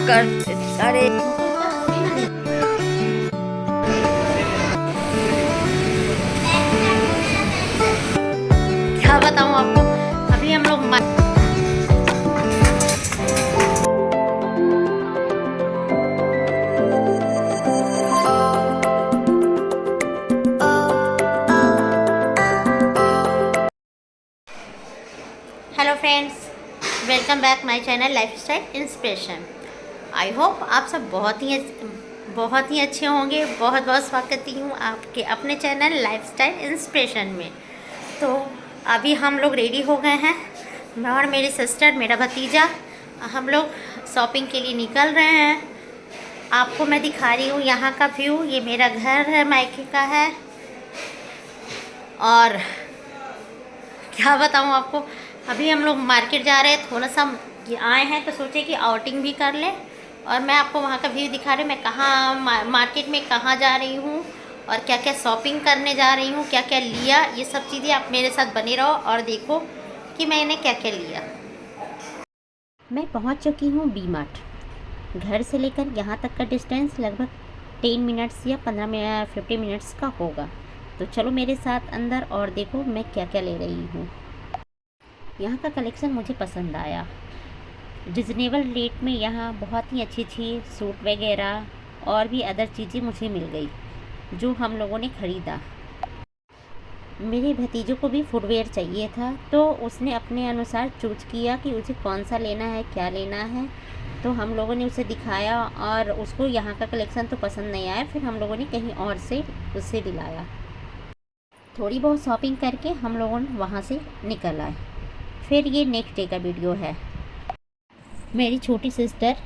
कर अरे क्या बताऊँ आपको। अभी हम लोग hello friends, welcome back my channel lifestyle inspiration. I hope आप सब बहुत ही अच्छे होंगे। बहुत बहुत स्वागत करती हूँ आपके अपने चैनल लाइफस्टाइल इंस्पिरेशन में। तो अभी हम लोग रेडी हो गए हैं, मैं और मेरी सिस्टर, मेरा भतीजा। हम लोग शॉपिंग के लिए निकल रहे हैं। आपको मैं दिखा रही हूँ यहाँ का व्यू। ये मेरा घर है, मायके का है। और क्या बताऊँ आपको, अभी हम लोग मार्केट जा रहे हैं। थोड़ा सा आए हैं तो सोचे कि आउटिंग भी कर लें। और मैं आपको वहाँ का व्यू दिखा रही हूँ। मैं कहाँ मार्केट में कहाँ जा रही हूँ और क्या क्या शॉपिंग करने जा रही हूँ, क्या क्या लिया, ये सब चीज़ें आप मेरे साथ बने रहो और देखो कि मैंने क्या क्या लिया। मैं पहुँच चुकी हूँ वी मार्ट। घर से लेकर यहाँ तक का डिस्टेंस लगभग 10 मिनट्स या 50 मिनट्स का होगा। तो चलो मेरे साथ अंदर और देखो मैं क्या क्या ले रही हूँ। यहाँ का कलेक्शन मुझे पसंद आया। रिजनेबल रेट में यहाँ बहुत ही अच्छी अच्छी सूट वगैरह और भी अदर चीज़ें मुझे मिल गई जो हम लोगों ने ख़रीदा। मेरे भतीजों को भी फुटवेयर चाहिए था, तो उसने अपने अनुसार चूज किया कि उसे कौन सा लेना है, क्या लेना है। तो हम लोगों ने उसे दिखाया और उसको यहाँ का कलेक्शन तो पसंद नहीं आया। फिर हम लोगों ने कहीं और से उसे दिलाया। थोड़ी बहुत शॉपिंग करके हम लोगों ने वहाँ से निकल आए। फिर ये नेक्स्ट डे का वीडियो है। मेरी छोटी सिस्टर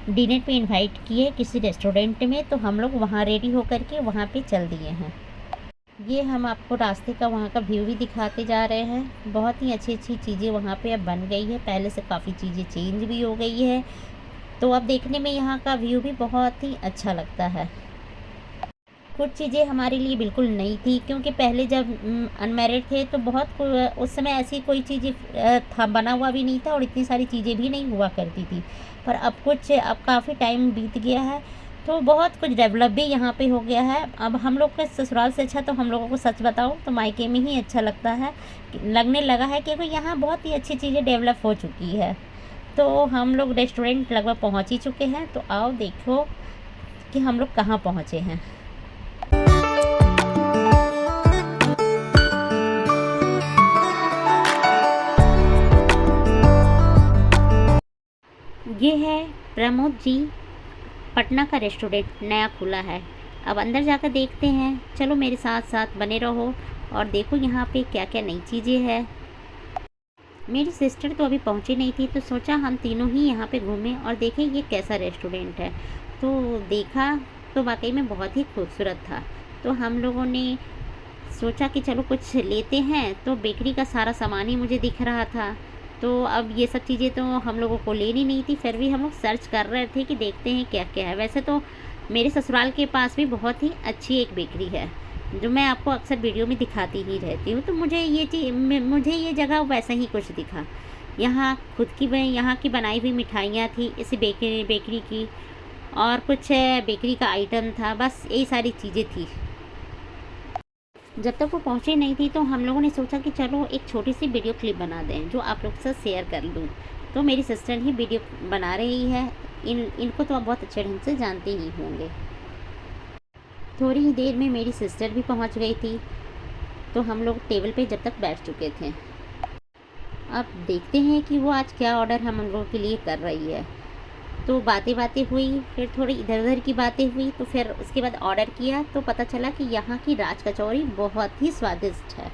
डिनर पे इनवाइट किए किसी रेस्टोरेंट में, तो हम लोग वहाँ रेडी होकर के वहाँ पे चल दिए हैं। ये हम आपको रास्ते का वहाँ का व्यू भी दिखाते जा रहे हैं। बहुत ही अच्छी अच्छी चीज़ें वहाँ पे अब बन गई है, पहले से काफ़ी चीज़ें चेंज भी हो गई है। तो अब देखने में यहाँ का व्यू भी बहुत ही अच्छा लगता है। कुछ चीज़ें हमारे लिए बिल्कुल नई थी, क्योंकि पहले जब अनमैरिड थे तो बहुत उस समय ऐसी कोई चीज़ें था बना हुआ भी नहीं था और इतनी सारी चीज़ें भी नहीं हुआ करती थी। पर अब काफ़ी टाइम बीत गया है तो बहुत कुछ डेवलप भी यहाँ पे हो गया है। अब हम लोग का ससुराल से अच्छा, तो हम लोगों को सच बताऊँ तो मायके में ही अच्छा लगने लगा है, क्योंकि यहाँ बहुत ही अच्छी चीज़ें डेवलप हो चुकी है। तो हम लोग रेस्टोरेंट लगभग पहुँच ही चुके हैं। तो आओ देखो कि हम लोग कहाँ पहुँचे हैं। ये है प्रमोद जी पटना का रेस्टोरेंट, नया खुला है। अब अंदर जाकर देखते हैं। चलो मेरे साथ साथ बने रहो और देखो यहाँ पे क्या क्या नई चीज़ें हैं। मेरी सिस्टर तो अभी पहुँची नहीं थी, तो सोचा हम तीनों ही यहाँ पे घूमें और देखें ये कैसा रेस्टोरेंट है। तो देखा तो वाकई में बहुत ही खूबसूरत था। तो हम लोगों ने सोचा कि चलो कुछ लेते हैं। तो बेकरी का सारा सामान ही मुझे दिख रहा था। तो अब ये सब चीज़ें तो हम लोगों को लेनी नहीं थी, फिर भी हम लोग सर्च कर रहे थे कि देखते हैं क्या क्या है। वैसे तो मेरे ससुराल के पास भी बहुत ही अच्छी एक बेकरी है, जो मैं आपको अक्सर वीडियो में दिखाती ही रहती हूँ। तो मुझे ये जगह वैसा ही कुछ दिखा। यहाँ यहाँ की बनाई हुई मिठाइयाँ थी इस बेकरी की, और कुछ बेकरी का आइटम था। बस यही सारी चीज़ें थी। जब तक वो पहुँची नहीं थी तो हम लोगों ने सोचा कि चलो एक छोटी सी वीडियो क्लिप बना दें जो आप लोग से शेयर कर लूँ। तो मेरी सिस्टर ही वीडियो बना रही है। इनको तो आप बहुत अच्छे ढंग से जानते ही होंगे। थोड़ी ही देर में मेरी सिस्टर भी पहुँच गई थी। तो हम लोग टेबल पे जब तक बैठ चुके थे। अब देखते हैं कि वो आज क्या ऑर्डर हम लोगों के लिए कर रही है। तो बातें हुई, फिर थोड़ी इधर उधर की बातें हुई। तो फिर उसके बाद ऑर्डर किया तो पता चला कि यहाँ की राज कचौरी बहुत ही स्वादिष्ट है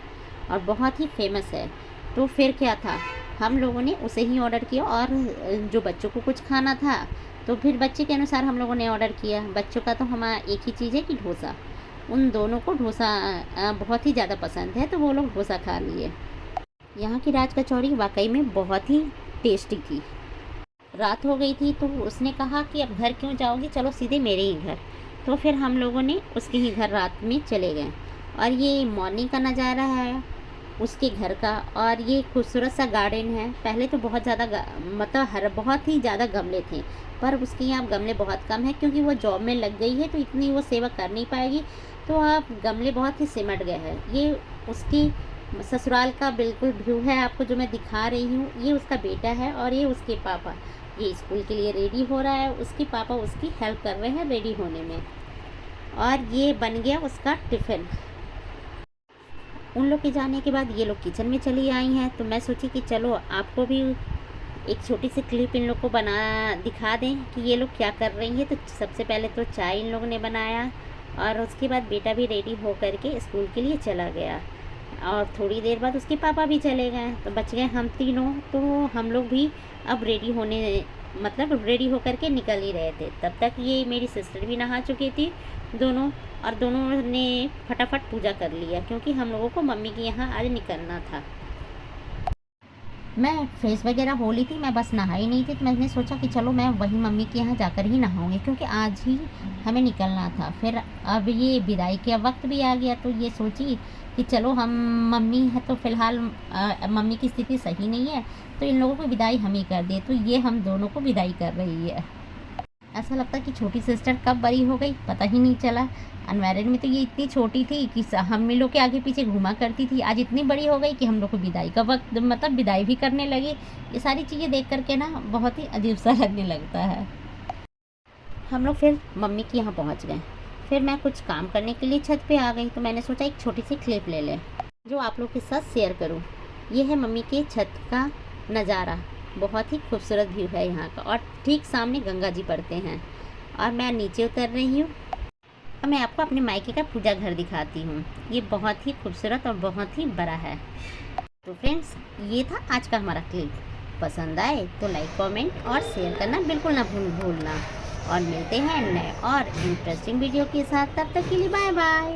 और बहुत ही फेमस है। तो फिर क्या था, हम लोगों ने उसे ही ऑर्डर किया। और जो बच्चों को कुछ खाना था तो फिर बच्चे के अनुसार हम लोगों ने ऑर्डर किया। बच्चों का तो हमारा एक ही चीज़ है कि डोसा। उन दोनों को डोसा बहुत ही ज़्यादा पसंद है, तो वो लोग डोसा खा लिए। यहाँ की राज कचौरी वाकई में बहुत ही टेस्टी थी। रात हो गई थी तो उसने कहा कि अब घर क्यों जाओगी, चलो सीधे मेरे ही घर। तो फिर हम लोगों ने उसके ही घर रात में चले गए। और ये मॉर्निंग का नज़ारा है। उसके घर का। और ये खूबसूरत सा गार्डन है। पहले तो बहुत ज़्यादा मतलब बहुत ही ज़्यादा गमले थे, पर उसके यहाँ गमले बहुत कम है क्योंकि वो जॉब में लग गई है तो इतनी वो सेवा कर नहीं पाएगी, तो अब गमले बहुत ही सिमट गए हैं। ये उसकी ससुराल का बिल्कुल व्यू है आपको जो मैं दिखा रही हूँ। ये उसका बेटा है और ये उसके पापा। ये स्कूल के लिए रेडी हो रहा है, उसके पापा उसकी हेल्प कर रहे हैं रेडी होने में। और ये बन गया उसका टिफ़िन। उन लोग के जाने के बाद ये लोग किचन में चली आई हैं, तो मैं सोची कि चलो आपको भी एक छोटी सी क्लिप इन लोग को बना दिखा दें कि ये लोग क्या कर रही हैं। तो सबसे पहले तो चाय इन लोगों ने बनाया और उसके बाद बेटा भी रेडी हो करके स्कूल के लिए चला गया और थोड़ी देर बाद उसके पापा भी चले गए, तो बच गए हम तीनों। तो हम लोग भी अब रेडी होने मतलब रेडी होकर के निकल ही रहे थे। तब तक ये मेरी सिस्टर भी नहा चुकी थी दोनों, और दोनों ने फटाफट पूजा कर लिया क्योंकि हम लोगों को मम्मी के यहाँ आज निकलना था। मैं फ्रेश वगैरह हो ली थी, मैं बस नहाई नहीं थी, तो मैंने सोचा कि चलो मैं वही मम्मी के यहाँ जाकर ही नहाऊंगी क्योंकि आज ही हमें निकलना था। फिर अब ये विदाई का वक्त भी आ गया, तो ये सोची कि चलो हम मम्मी है तो फ़िलहाल मम्मी की स्थिति सही नहीं है, तो इन लोगों को विदाई हम ही कर दे। तो ये हम दोनों को विदाई कर रही है। ऐसा लगता कि छोटी सिस्टर कब बड़ी हो गई पता ही नहीं चला। अनमैरिड में तो ये इतनी छोटी थी कि हम लोग के आगे पीछे घूमा करती थी, आज इतनी बड़ी हो गई कि हम लोग को विदाई का वक्त मतलब विदाई भी करने लगी। ये सारी चीज़ें देख करके ना बहुत ही अजीब सा लगने लगता है। हम लोग फिर मम्मी के यहाँ पहुँच गए। फिर मैं कुछ काम करने के लिए छत पे आ गई, तो मैंने सोचा एक छोटी सी क्लिप ले लें जो आप लोग के साथ शेयर करूँ। ये है मम्मी के छत का नज़ारा, बहुत ही खूबसूरत व्यू है यहाँ का, और ठीक सामने गंगा जी पड़ते हैं। और मैं नीचे उतर रही हूँ। अब मैं आपको अपने मायके का पूजा घर दिखाती हूँ। ये बहुत ही खूबसूरत और बहुत ही बड़ा है। तो फ्रेंड्स, ये था आज का हमारा क्लिप। पसंद आए तो लाइक कमेंट और शेयर करना बिल्कुल ना भूलना। और मिलते हैं नए और इंटरेस्टिंग वीडियो के साथ। तब तक के लिए बाय बाय।